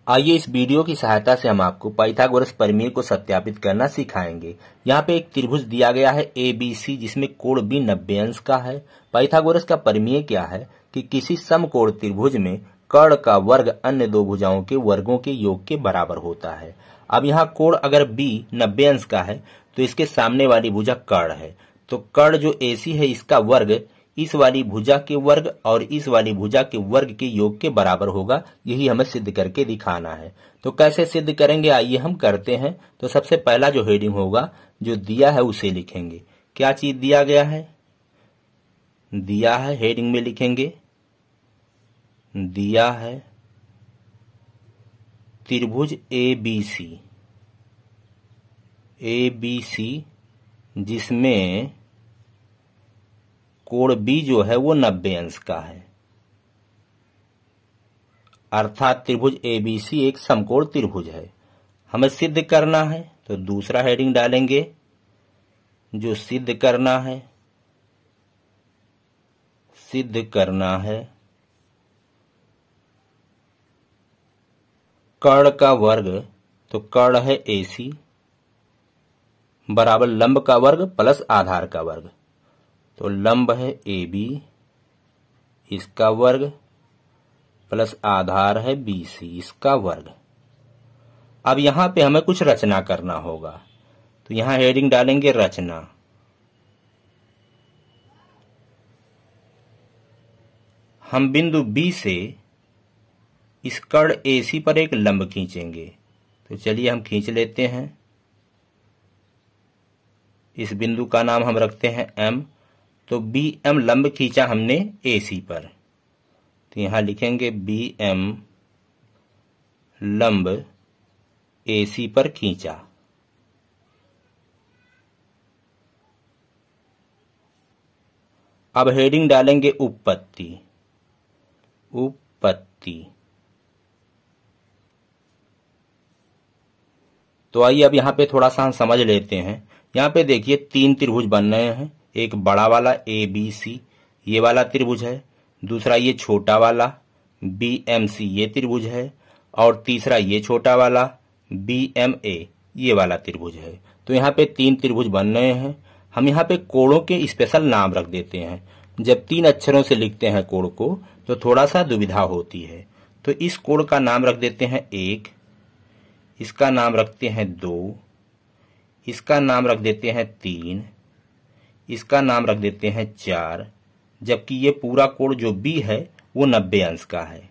आइए इस वीडियो की सहायता से हम आपको पाइथागोरस प्रमेय को सत्यापित करना सिखाएंगे। यहाँ पे एक त्रिभुज दिया गया है ABC जिसमें कोण B 90 अंश का है। पाइथागोरस का प्रमेय क्या है कि किसी समकोण त्रिभुज में कर्ण का वर्ग अन्य दो भुजाओं के वर्गों के योग के बराबर होता है। अब यहाँ कोण अगर B 90 अंश का है तो इसके सामने वाली भुजा कर्ण है, तो कर्ण जो AC है इसका वर्ग इस वाली भुजा के वर्ग और इस वाली भुजा के वर्ग के योग के बराबर होगा। यही हमें सिद्ध करके दिखाना है। तो कैसे सिद्ध करेंगे, आइए हम करते हैं। तो सबसे पहला जो हेडिंग होगा जो दिया है उसे लिखेंगे। क्या चीज दिया गया है? दिया है, हेडिंग में लिखेंगे दिया है त्रिभुज ABC जिसमें कोण B जो है वो 90 अंश का है, अर्थात त्रिभुज ABC एक समकोण त्रिभुज है। हमें सिद्ध करना है तो दूसरा हेडिंग डालेंगे जो सिद्ध करना है कर्ण का वर्ग, तो कर्ण है AC बराबर लंब का वर्ग प्लस आधार का वर्ग, तो लंब है AB इसका वर्ग प्लस आधार है BC इसका वर्ग। अब यहां पे हमें कुछ रचना करना होगा, तो यहां हेडिंग डालेंगे रचना। हम बिंदु B से इस कर्ण AC पर एक लंब खींचेंगे, तो चलिए हम खींच लेते हैं। इस बिंदु का नाम हम रखते हैं M। तो BM लंब खींचा हमने AC पर, तो यहां लिखेंगे BM लंब AC पर खींचा। अब हेडिंग डालेंगे उपपत्ति। तो आइए अब यहां पे थोड़ा सा हम समझ लेते हैं। यहां पे देखिए तीन त्रिभुज बन रहे हैं। एक बड़ा वाला ABC ये वाला त्रिभुज है, दूसरा ये छोटा वाला BMC ये त्रिभुज है, और तीसरा ये छोटा वाला BMA ये वाला त्रिभुज है। तो यहाँ पे तीन त्रिभुज बन रहे हैं। हम यहाँ पे कोणों के स्पेशल नाम रख देते हैं। जब तीन अक्षरों से लिखते हैं कोण को तो थोड़ा सा दुविधा होती है। तो इस कोण का नाम रख देते हैं 1, इसका नाम रखते हैं 2, इसका नाम रख देते हैं 3, इसका नाम रख देते हैं 4, जबकि ये पूरा कोण जो B है वो 90 अंश का है।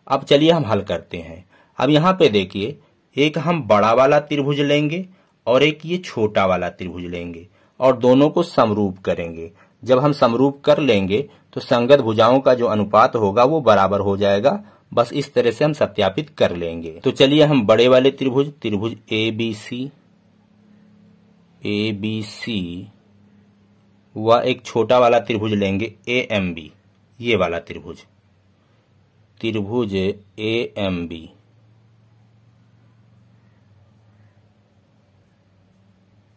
अब चलिए हम हल करते हैं। अब यहाँ पे देखिए एक हम बड़ा वाला त्रिभुज लेंगे और एक ये छोटा वाला त्रिभुज लेंगे और दोनों को समरूप करेंगे। जब हम समरूप कर लेंगे तो संगत भुजाओं का जो अनुपात होगा वो बराबर हो जाएगा। बस इस तरह से हम सत्यापित कर लेंगे। तो चलिए हम बड़े वाले त्रिभुज ABC व एक छोटा वाला त्रिभुज लेंगे AMB ये वाला त्रिभुज AMB।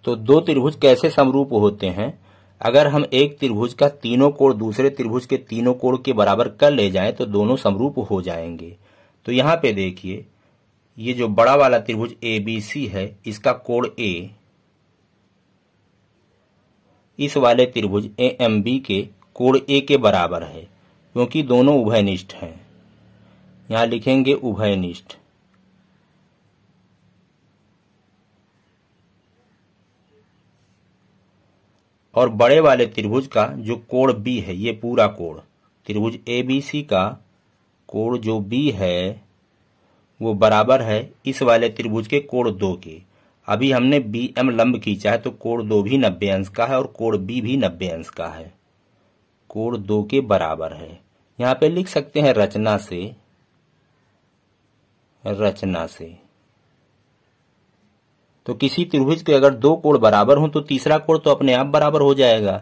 तो दो त्रिभुज कैसे समरूप होते हैं? अगर हम एक त्रिभुज का तीनों कोण दूसरे त्रिभुज के तीनों कोण के बराबर कर ले जाएं तो दोनों समरूप हो जाएंगे। तो यहाँ पे देखिए ये जो बड़ा वाला त्रिभुज ABC है इसका कोण A इस वाले त्रिभुज AMB के कोण A के बराबर है, क्योंकि दोनों उभयनिष्ठ हैं। यहां लिखेंगे उभयनिष्ठ। और बड़े वाले त्रिभुज का जो कोण B है ये पूरा कोण त्रिभुज ABC का कोण जो B है वो बराबर है इस वाले त्रिभुज के कोण 2 के। अभी हमने BM लंब खींचा है तो कोण 2 भी 90 अंश का है और कोण B भी 90 अंश का है, कोण 2 के बराबर है। यहाँ पे लिख सकते हैं रचना से। तो किसी त्रिभुज के अगर दो कोण बराबर हों तो तीसरा कोण तो अपने आप बराबर हो जाएगा।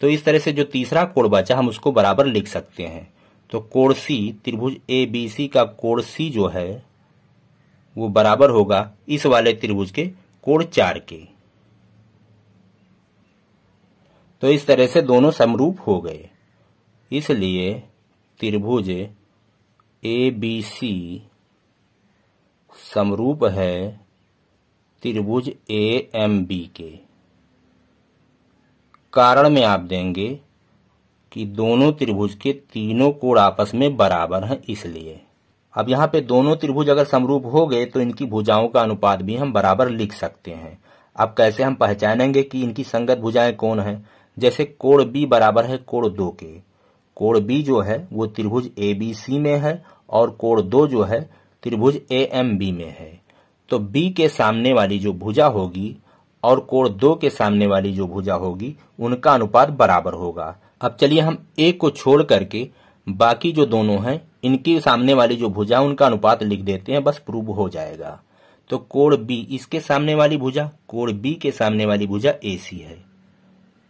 तो इस तरह से जो तीसरा कोण बचा हम उसको बराबर लिख सकते हैं। तो कोण C त्रिभुज ABC का कोण C जो है वो बराबर होगा इस वाले त्रिभुज के कोण 4 के। तो इस तरह से दोनों समरूप हो गए। इसलिए त्रिभुज ABC समरूप है त्रिभुज AMB के। कारण में आप देंगे कि दोनों त्रिभुज के तीनों कोण आपस में बराबर हैं, इसलिए। अब यहाँ पे दोनों त्रिभुज अगर समरूप हो गए तो इनकी भुजाओं का अनुपात भी हम बराबर लिख सकते हैं। अब कैसे हम पहचानेंगे कि इनकी संगत भुजाएं कौन है? जैसे कोण B बराबर है कोण 2 के। कोण B जो है वो त्रिभुज ABC में है और कोण 2 जो है त्रिभुज AMB में है। तो B के सामने वाली जो भुजा होगी और कोण 2 के सामने वाली जो भुजा होगी उनका अनुपात बराबर होगा। अब चलिए हम एक को छोड़ करके बाकी जो दोनों हैं इनके सामने वाली जो भुजा उनका अनुपात लिख देते हैं, बस प्रूव हो जाएगा। तो कोण B, इसके सामने वाली भुजा, कोण B के सामने वाली भुजा AC है,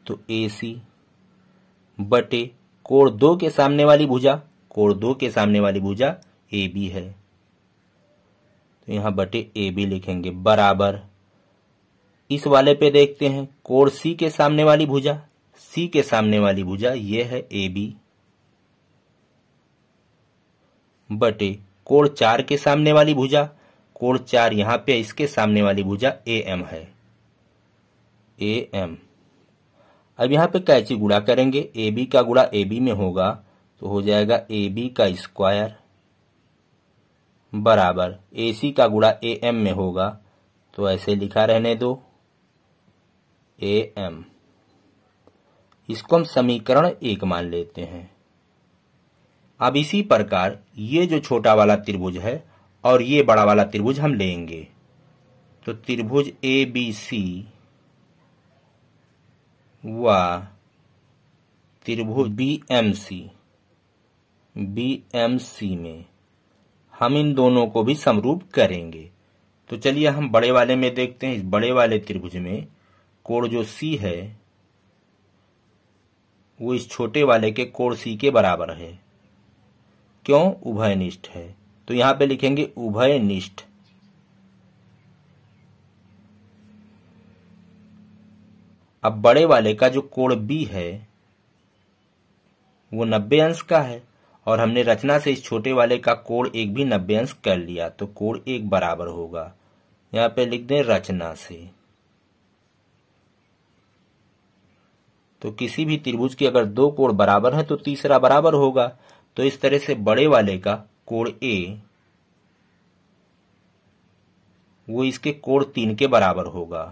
तो AC बटे कोण 2 के सामने वाली भुजा, कोण 2 के सामने वाली भुजा AB है, तो यहां बटे AB लिखेंगे, बराबर। इस वाले पे देखते हैं, कोण C के सामने वाली भुजा, C के सामने वाली भुजा ये है AB, बटे कोण 4 के सामने वाली भुजा, कोण 4 यहां पे इसके सामने वाली भुजा AM है, AM। अब यहां पे कैंची गुणा करेंगे, AB का गुणा AB में होगा तो हो जाएगा AB का स्क्वायर, बराबर AC का गुणा AM में होगा तो ऐसे लिखा रहने दो, AM। इसको हम समीकरण 1 मान लेते हैं। अब इसी प्रकार ये जो छोटा वाला त्रिभुज है और ये बड़ा वाला त्रिभुज हम लेंगे, तो त्रिभुज ABC व त्रिभुज BMC में हम इन दोनों को भी समरूप करेंगे। तो चलिए हम बड़े वाले में देखते हैं। इस बड़े वाले त्रिभुज में कोण जो C है वो इस छोटे वाले के कोण C के बराबर है। क्यों? उभयनिष्ठ है, तो यहां पे लिखेंगे उभयनिष्ठ। अब बड़े वाले का जो कोण B है वो 90 अंश का है और हमने रचना से इस छोटे वाले का कोण 1 भी 90 अंश कर लिया, तो कोण 1 बराबर होगा, यहां पे लिख दें रचना से। तो किसी भी त्रिभुज के अगर 2 कोण बराबर हैं तो तीसरा बराबर होगा। तो इस तरह से बड़े वाले का कोण A वो इसके कोण 3 के बराबर होगा,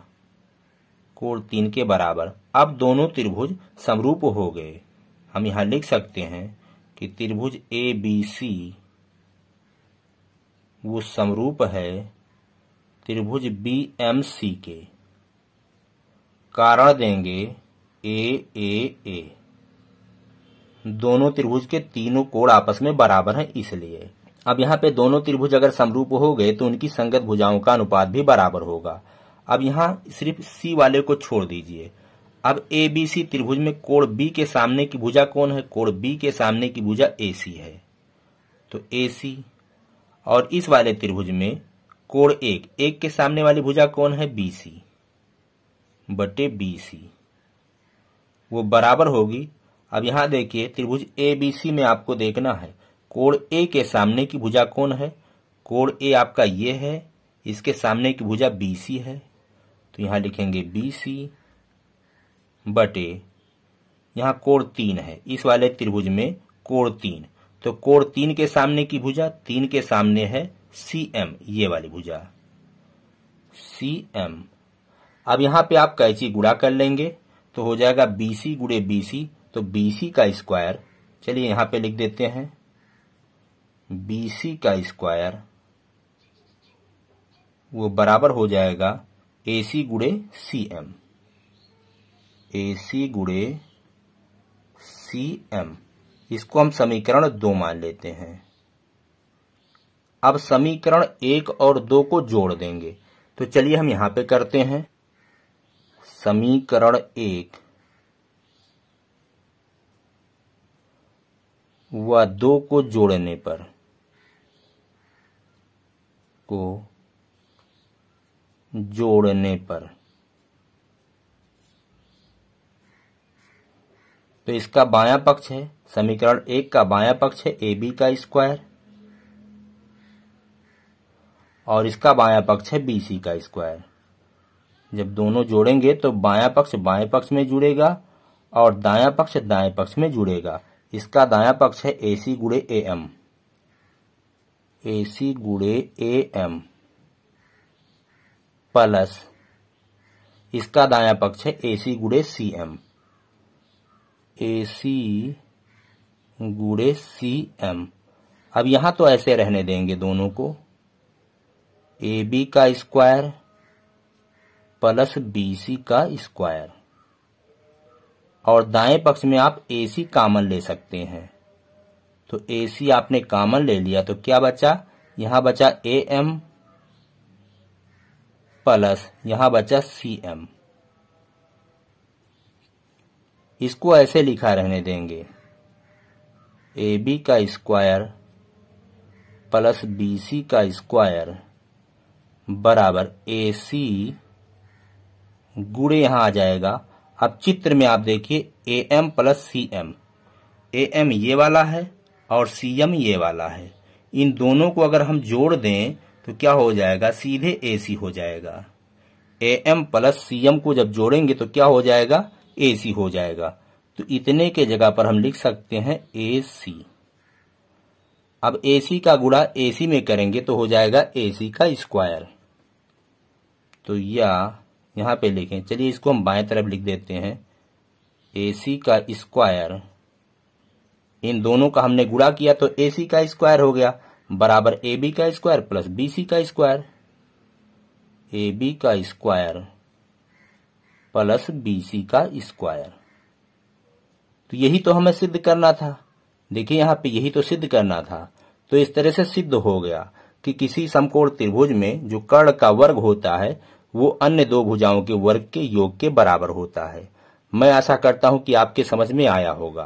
कोण 3 के बराबर। अब दोनों त्रिभुज समरूप हो गए। हम यहां लिख सकते हैं कि त्रिभुज ABC वो समरूप है त्रिभुज BMC के। कारण देंगे AAA, दोनों त्रिभुज के तीनों कोण आपस में बराबर हैं, इसलिए। अब यहाँ पे दोनों त्रिभुज अगर समरूप हो गए तो उनकी संगत भुजाओं का अनुपात भी बराबर होगा। अब यहाँ सिर्फ C वाले को छोड़ दीजिए। अब ABC त्रिभुज में कोण B के सामने की भुजा कौन है? कोण B के सामने की भुजा AC है, तो AC। और इस वाले त्रिभुज में कोण 1 के सामने वाली भुजा कौन है? BC बटे BC, वो बराबर होगी। अब यहां देखिए त्रिभुज ABC में आपको देखना है कोण A के सामने की भुजा कौन है? कोण A आपका ये है, इसके सामने की भुजा BC है, तो यहां लिखेंगे BC बटे यहां कोण 3 है, इस वाले त्रिभुज में कोण 3, तो कोण 3 के सामने की भुजा 3 के सामने है CM, ये वाली भुजा CM। अब यहां पे आप कैंची गुणा कर लेंगे तो हो जाएगा BC गुणे BC, तो BC का स्क्वायर, चलिए यहां पे लिख देते हैं BC का स्क्वायर वो बराबर हो जाएगा AC गुणे CM, AC गुणे CM। इसको हम समीकरण 2 मान लेते हैं। अब समीकरण 1 और 2 को जोड़ देंगे, तो चलिए हम यहां पे करते हैं। समीकरण 1 व 2 को जोड़ने पर तो इसका बायां पक्ष है, समीकरण 1 का बायां पक्ष है AB का स्क्वायर और इसका बायां पक्ष है BC का स्क्वायर। जब दोनों जोड़ेंगे तो बायां पक्ष बाएं पक्ष में जुड़ेगा और दायां पक्ष दाएं पक्ष में जुड़ेगा। इसका दायां पक्ष है AC गुणे AM, AC गुणे AM प्लस इसका दायां पक्ष है AC गुणे CM, AC गुणे CM। अब यहां तो ऐसे रहने देंगे दोनों को, AB का स्क्वायर प्लस BC का स्क्वायर, और दाएं पक्ष में आप AC कॉमन ले सकते हैं। तो AC आपने कॉमन ले लिया तो क्या बचा, यहां बचा AM प्लस यहां बचा CM। इसको ऐसे लिखा रहने देंगे, AB का स्क्वायर प्लस BC का स्क्वायर बराबर AC गुणे यहां आ जाएगा। अब चित्र में आप देखिए AM प्लस CM, AM ये वाला है और CM ये वाला है। इन दोनों को अगर हम जोड़ दें तो क्या हो जाएगा, सीधे AC हो जाएगा। AM प्लस CM को जब जोड़ेंगे तो क्या हो जाएगा, AC हो जाएगा। तो इतने के जगह पर हम लिख सकते हैं AC। अब AC का गुणा AC में करेंगे तो हो जाएगा AC का स्क्वायर। तो यहां पे लिखें, चलिए इसको हम बाएं तरफ लिख देते हैं, AC का स्क्वायर, इन दोनों का हमने गुणा किया तो AC का स्क्वायर हो गया बराबर AB का स्क्वायर प्लस BC का स्क्वायर, AB का स्क्वायर प्लस BC का स्क्वायर। तो यही तो हमें सिद्ध करना था। देखिए यहां पे यही तो सिद्ध करना था। तो इस तरह से सिद्ध हो गया कि किसी समकोण त्रिभुज में जो कर्ण का वर्ग होता है वो अन्य दो भुजाओं के वर्ग के योग के बराबर होता है। मैं आशा करता हूं कि आपके समझ में आया होगा।